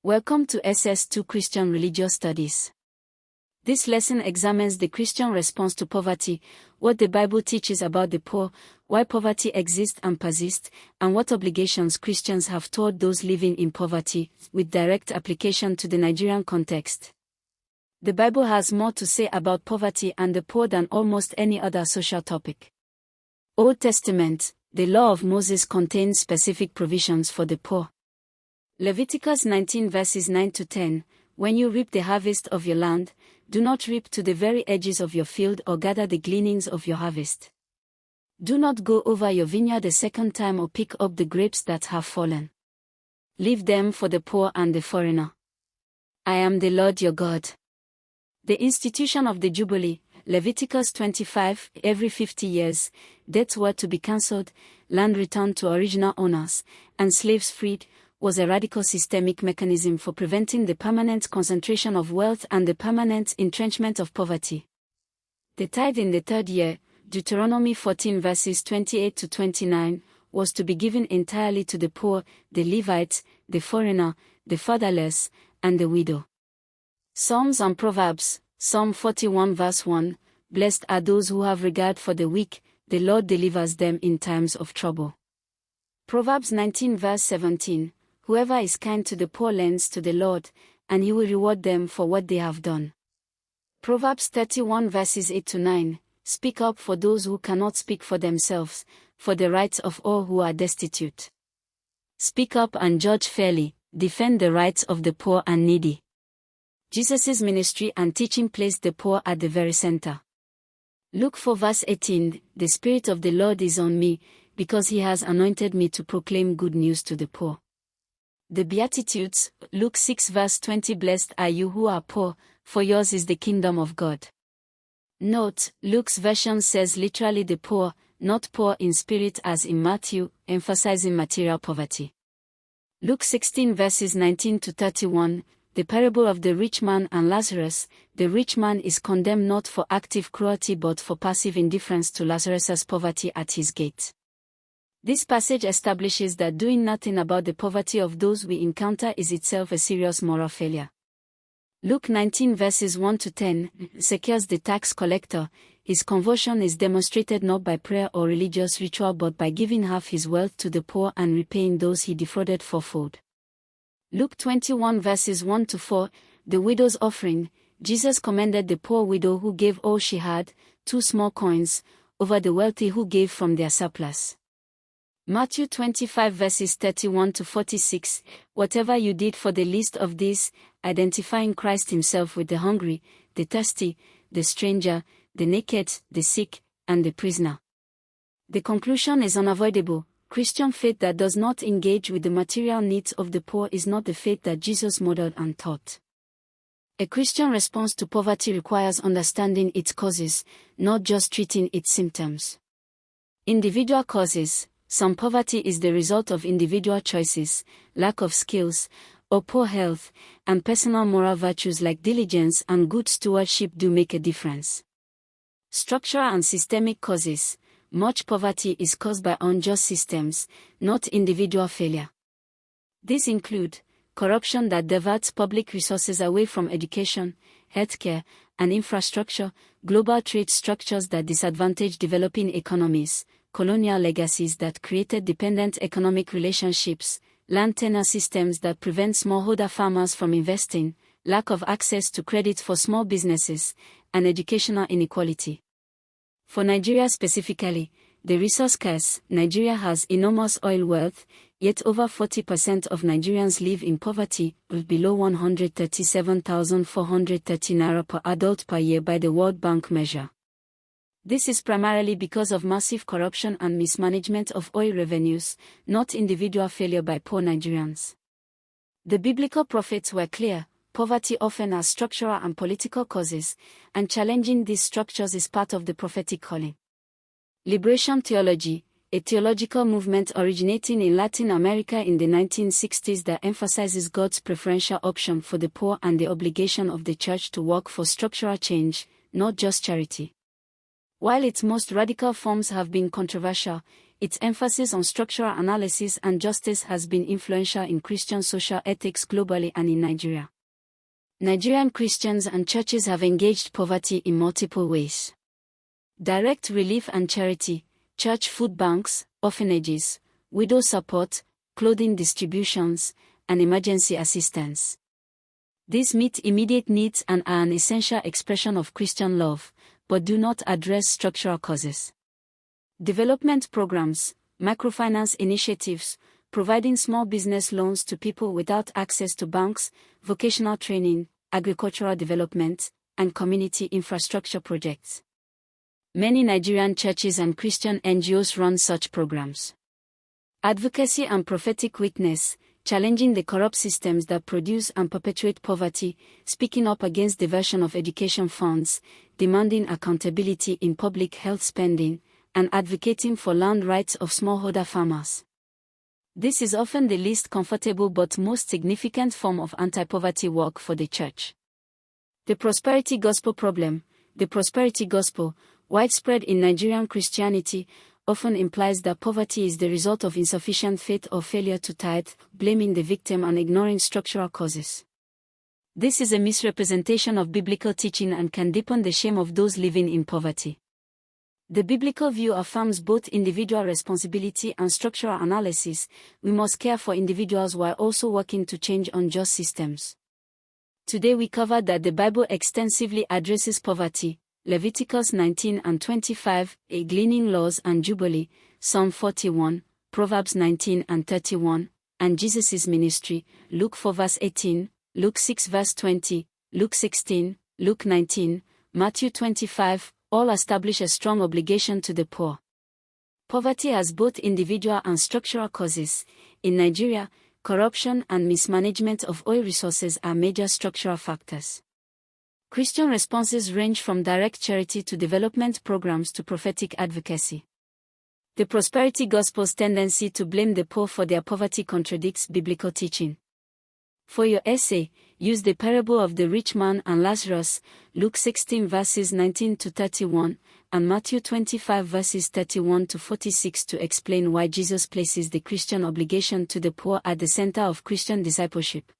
Welcome to SS2 Christian Religious Studies. This lesson examines the Christian response to poverty, what the Bible teaches about the poor, why poverty exists and persists, and what obligations Christians have toward those living in poverty, with direct application to the Nigerian context. The Bible has more to say about poverty and the poor than almost any other social topic. Old Testament, the law of Moses contains specific provisions for the poor. Leviticus 19 verses 9-10, When you reap the harvest of your land, do not reap to the very edges of your field or gather the gleanings of your harvest. Do not go over your vineyard a second time or pick up the grapes that have fallen. Leave them for the poor and the foreigner. I am the Lord your God. The institution of the Jubilee, Leviticus 25, every 50 years, debts were to be cancelled, land returned to original owners, and slaves freed, was a radical systemic mechanism for preventing the permanent concentration of wealth and the permanent entrenchment of poverty. The tithe in the third year, Deuteronomy 14 verses 28-29, was to be given entirely to the poor, the Levite, the foreigner, the fatherless, and the widow. Psalms and Proverbs, Psalm 41 verse 1, Blessed are those who have regard for the weak, the Lord delivers them in times of trouble. Proverbs 19 verse 17, Whoever is kind to the poor lends to the Lord, and he will reward them for what they have done. Proverbs 31 verses 8-9, Speak up for those who cannot speak for themselves, for the rights of all who are destitute. Speak up and judge fairly, defend the rights of the poor and needy. Jesus' ministry and teaching placed the poor at the very center. Luke 4 verse 18, The Spirit of the Lord is on me, because he has anointed me to proclaim good news to the poor. The Beatitudes, Luke 6 verse 20, Blessed are you who are poor, for yours is the kingdom of God. Note, Luke's version says literally the poor, not poor in spirit as in Matthew, emphasizing material poverty. Luke 16 verses 19-31, The parable of the rich man and Lazarus, the rich man is condemned not for active cruelty but for passive indifference to Lazarus's poverty at his gate. This passage establishes that doing nothing about the poverty of those we encounter is itself a serious moral failure. Luke 19 verses 1-10 secures the tax collector. His conversion is demonstrated not by prayer or religious ritual but by giving half his wealth to the poor and repaying those he defrauded fourfold. Luke 21 verses 1-4, the widow's offering. Jesus commended the poor widow who gave all she had, 2 small coins, over the wealthy who gave from their surplus. Matthew 25 verses 31-46, Whatever you did for the least of these, identifying Christ himself with the hungry, the thirsty, the stranger, the naked, the sick, and the prisoner. The conclusion is unavoidable. Christian faith that does not engage with the material needs of the poor is not the faith that Jesus modeled and taught. A Christian response to poverty requires understanding its causes, not just treating its symptoms. Individual causes. Some poverty is the result of individual choices, lack of skills, or poor health, and personal moral virtues like diligence and good stewardship do make a difference. Structural and systemic causes. Much poverty is caused by unjust systems, not individual failure. These include corruption that diverts public resources away from education, healthcare, and infrastructure, global trade structures that disadvantage developing economies, colonial legacies that created dependent economic relationships, land tenure systems that prevent smallholder farmers from investing, lack of access to credit for small businesses, and educational inequality. For Nigeria specifically, the resource curse. Nigeria has enormous oil wealth, yet over 40% of Nigerians live in poverty, with below 137,430 naira per adult per year by the World Bank measure. This is primarily because of massive corruption and mismanagement of oil revenues, not individual failure by poor Nigerians. The biblical prophets were clear: poverty often has structural and political causes, and challenging these structures is part of the prophetic calling. Liberation theology, a theological movement originating in Latin America in the 1960s that emphasizes God's preferential option for the poor and the obligation of the church to work for structural change, not just charity. While its most radical forms have been controversial, its emphasis on structural analysis and justice has been influential in Christian social ethics globally and in Nigeria. Nigerian Christians and churches have engaged poverty in multiple ways. Direct relief and charity, church food banks, orphanages, widow support, clothing distributions, and emergency assistance. These meet immediate needs and are an essential expression of Christian love, but do not address structural causes. Development programs, microfinance initiatives, providing small business loans to people without access to banks, vocational training, agricultural development, and community infrastructure projects. Many Nigerian churches and Christian NGOs run such programs. Advocacy and prophetic witness, challenging the corrupt systems that produce and perpetuate poverty, speaking up against diversion of education funds, demanding accountability in public health spending, and advocating for land rights of smallholder farmers. This is often the least comfortable but most significant form of anti-poverty work for the church. The prosperity gospel problem. The prosperity gospel, widespread in Nigerian Christianity, often implies that poverty is the result of insufficient faith or failure to tithe, blaming the victim and ignoring structural causes. This is a misrepresentation of biblical teaching and can deepen the shame of those living in poverty. The biblical view affirms both individual responsibility and structural analysis. We must care for individuals while also working to change unjust systems. Today we covered that the Bible extensively addresses poverty, Leviticus 19 and 25, gleaning laws and Jubilee, Psalm 41, Proverbs 19 and 31, and Jesus' ministry, Luke 4 verse 18, Luke 6 verse 20, Luke 16, Luke 19, Matthew 25, all establish a strong obligation to the poor. Poverty has both individual and structural causes. In Nigeria, corruption and mismanagement of oil resources are major structural factors. Christian responses range from direct charity to development programs to prophetic advocacy. The prosperity gospel's tendency to blame the poor for their poverty contradicts biblical teaching. For your essay, use the parable of the rich man and Lazarus, Luke 16 verses 19 to 31, and Matthew 25 verses 31 to 46 to explain why Jesus places the Christian obligation to the poor at the center of Christian discipleship.